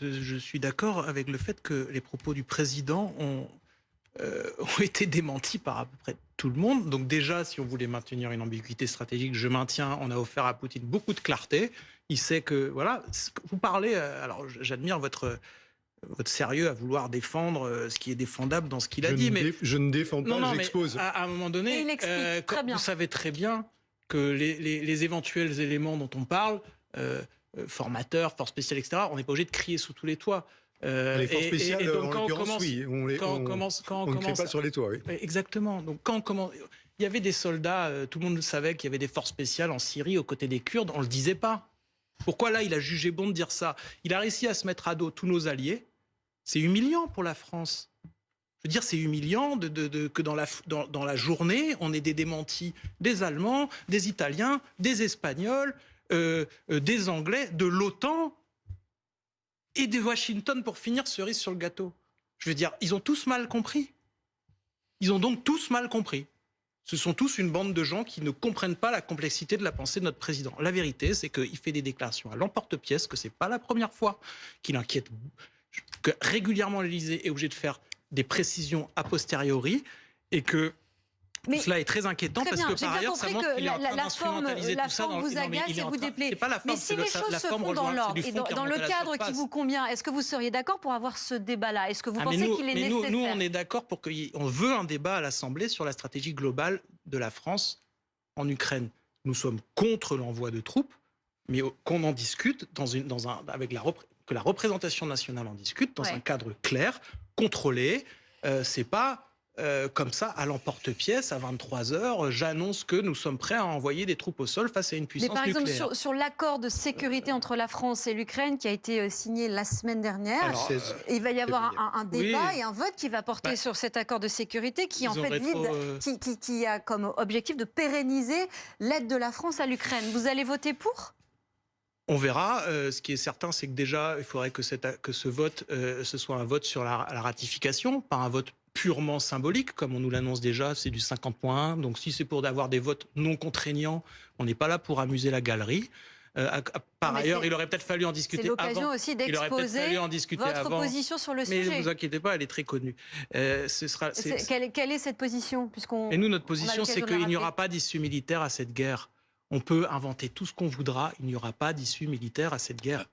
je suis d'accord avec le fait que les propos du président ont été démentis par à peu près tout le monde. Donc déjà, si on voulait maintenir une ambiguïté stratégique, je maintiens, on a offert à Poutine beaucoup de clarté. Il sait que, voilà, vous parlez, alors j'admire votre sérieux à vouloir défendre ce qui est défendable dans ce qu'il a dit. Mais je ne défends pas, non, j'expose. Mais à un moment donné, il explique très bien. Vous savez très bien que les éventuels éléments dont on parle, formateurs, forces spéciales, etc., on n'est pas obligé de crier sous tous les toits. Les forces spéciales, donc, en l'occurrence, oui. On ne crie pas sur les toits, oui. Exactement. Donc il y avait des soldats, tout le monde savait qu'il y avait des forces spéciales en Syrie aux côtés des Kurdes, on ne le disait pas. Pourquoi là, il a jugé bon de dire ça? Il a réussi à se mettre à dos tous nos alliés. C'est humiliant pour la France. Je veux dire, c'est humiliant que dans la journée, on ait des démentis des Allemands, des Italiens, des Espagnols, des Anglais, de l'OTAN et de Washington pour finir cerise sur le gâteau. Je veux dire, ils ont tous mal compris. Ils ont donc tous mal compris. Ce sont tous une bande de gens qui ne comprennent pas la complexité de la pensée de notre président. La vérité, c'est qu'il fait des déclarations à l'emporte-pièce, que c'est pas la première fois qu'il inquiète, que régulièrement l'Élysée est obligé de faire des précisions a posteriori et que cela est très inquiétant parce que par ailleurs, ça montre qu'il est en train d'instrumentaliser tout ça. Vous agace et vous déplaît. Mais si les choses se font dans l'ordre et dans le cadre qui vous convient, est-ce que vous seriez d'accord pour avoir ce débat-là? Est-ce que vous pensez qu'il est nécessaire? Nous, on est d'accord pour on veut un débat à l'Assemblée sur la stratégie globale de la France en Ukraine. Nous sommes contre l'envoi de troupes, mais qu'on en discute que la représentation nationale en discute dans un cadre clair, contrôlé. C'est pas comme ça, à l'emporte-pièce, à 23h, j'annonce que nous sommes prêts à envoyer des troupes au sol face à une puissance nucléaire. Mais par exemple, sur l'accord de sécurité entre la France et l'Ukraine qui a été signé la semaine dernière, il va y avoir un débat et un vote qui va porter sur cet accord de sécurité qui, en fait, qui a comme objectif de pérenniser l'aide de la France à l'Ukraine. Vous allez voter pour ? On verra. Ce qui est certain, c'est que déjà, il faudrait que ce vote, ce soit un vote sur la ratification, pas un vote purement symbolique, comme on nous l'annonce déjà, c'est du 50.1. Donc si c'est pour avoir des votes non contraignants, on n'est pas là pour amuser la galerie. Par ailleurs, il aurait peut-être fallu en discuter avant. C'est l'occasion aussi d'exposer votre position sur le sujet. Mais ne vous inquiétez pas, elle est très connue. Quelle est cette position Et nous, notre position, c'est qu'il n'y aura pas d'issue militaire à cette guerre. On peut inventer tout ce qu'on voudra, il n'y aura pas d'issue militaire à cette guerre.